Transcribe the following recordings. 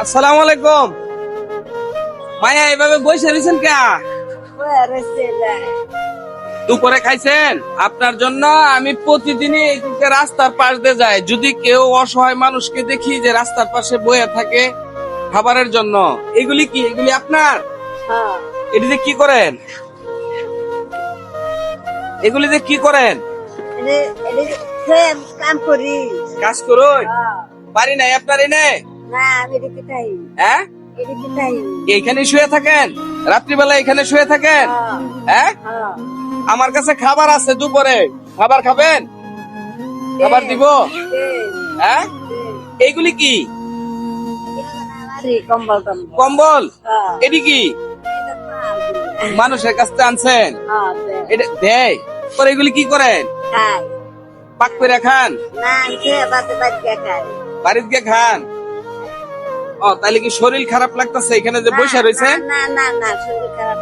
আসসালামু আলাইকুম। মায়া এভাবে বসে রয়েছেন কে? দুপুরে খাইছেন? আপনার জন্য আমি প্রতিদিনই এইদিকে রাস্তার পাশ দিয়ে যাই, যদি কেউ অসহায় মানুষকে দেখি যে রাস্তার পাশে বয়ে থাকে খাবারের জন্য। এগুলি কি? এগুলি আপনার? এটিতে কি করেন? এগুলিতে কি করেন? কাম করি। কাজ করুন? বাড়ি নাই আপনার এনে? না আমি এদিকে তাই হ্যাঁ, এদিকে তাই এইখানে শুয়ে থাকেন? রাত্রিবেলা এখানে শুয়ে থাকেন? হ্যাঁ, আমার কাছে খাবার আছে দুপুরে, খাবার খাবেন? খাবার দিব? হ্যাঁ, এইগুলি কি? কম্বল কম্বল? এটি কি মানুষের কাছে আনছেন? এটা দেয় পরে এগুলি কি করেন? পাক করে খান? বাড়িতে গিয়ে খান? ও তাহলে কি শরীর খারাপ লাগতেছে এখানে যে বসে রয়েছেন? না না না শরীর খারাপ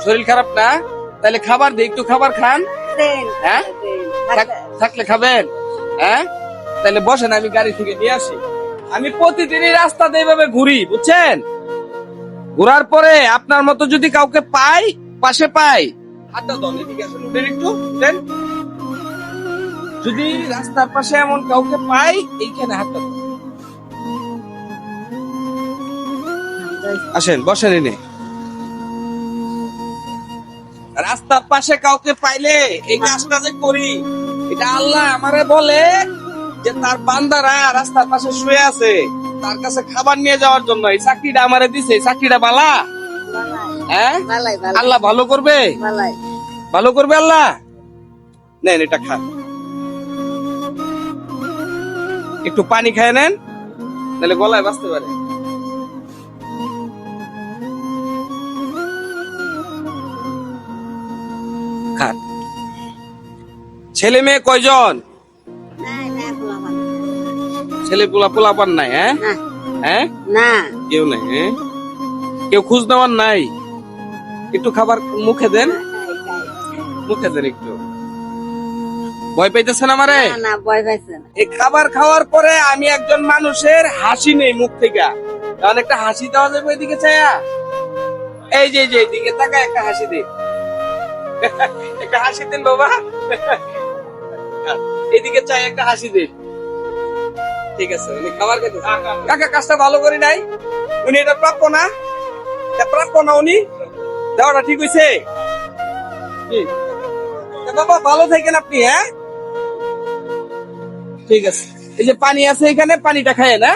শরীর খারাপ না? তাহলে খাবার দিয়ে একটু খাবার খান। হ্যাঁ, থাকলে খাবেন। হ্যাঁ, তাহলে বসেন, আমি গাড়ি থেকে নিয়ে আসি। আমি প্রতিদিনই রাস্তা দিয়ে এভাবে ঘুরি, বুঝছেন? ঘোরার পরে আপনার মতো যদি কাউকে পাই, পাশে পাই, হাতটা দেন, এদিকে আসুন, উঠেন একটু, উঠেন। যদি রাস্তার পাশে এমন কাউকে পাই, এইখানে হাতটা দেন। আসেন, বসেন এনে। রাস্তার পাশে কাউকে পাইলে এই কাজটা যে করি, এটা আল্লাহ আমারে বলে যে তার বান্দারা রাস্তার পাশে শুয়ে আছে, তার কাছে খাবার নিয়ে যাওয়ার জন্য এই চাকরিটা আমারে দিছে। এই চাকরিটা বালা, হ্যাঁ, আল্লাহ ভালো করবে, ভালো করবে আল্লাহ। নেন এটা খান, একটু পানি খায় নেন, তাহলে গলায় বাঁচতে পারে। খান। ছেলে মেয়ে কয়জন? ছেলে পোলাপান নাই? হ্যাঁ, হ্যাঁ, না কেউ নাই? হ্যাঁ, কেউ খোঁজ নেওয়ার নাই? একটু খাবার মুখে দেন, মুখে দেন একটু। ভয় পাইতেছেন আমারে? না ভয় পাইছে না। এই খাবার খাওয়ার পরে আমি একজন মানুষের হাসি নেই মুখ থেকে, কারণ একটা হাসি দেওয়া যাবে এদিকে চায়া। এই যে এদিকে তাকা, একটা হাসি দিন, একটা হাসি দিন বাবা, এদিকে চাই, একটা হাসি দিন। ঠিক আছে, উনি খাবার খেতে, কাকা কাজটা ভালো করি নাই, উনি এটা প্রাপ্য না, এটা প্রাপ্য না, উনি দেওয়াটা ঠিক হয়েছে। বাবা ভালো থাকেন আপনি। হ্যাঁ, ঠিক আছে, এই যে পানি আছে এখানে, পানিটা খায় না।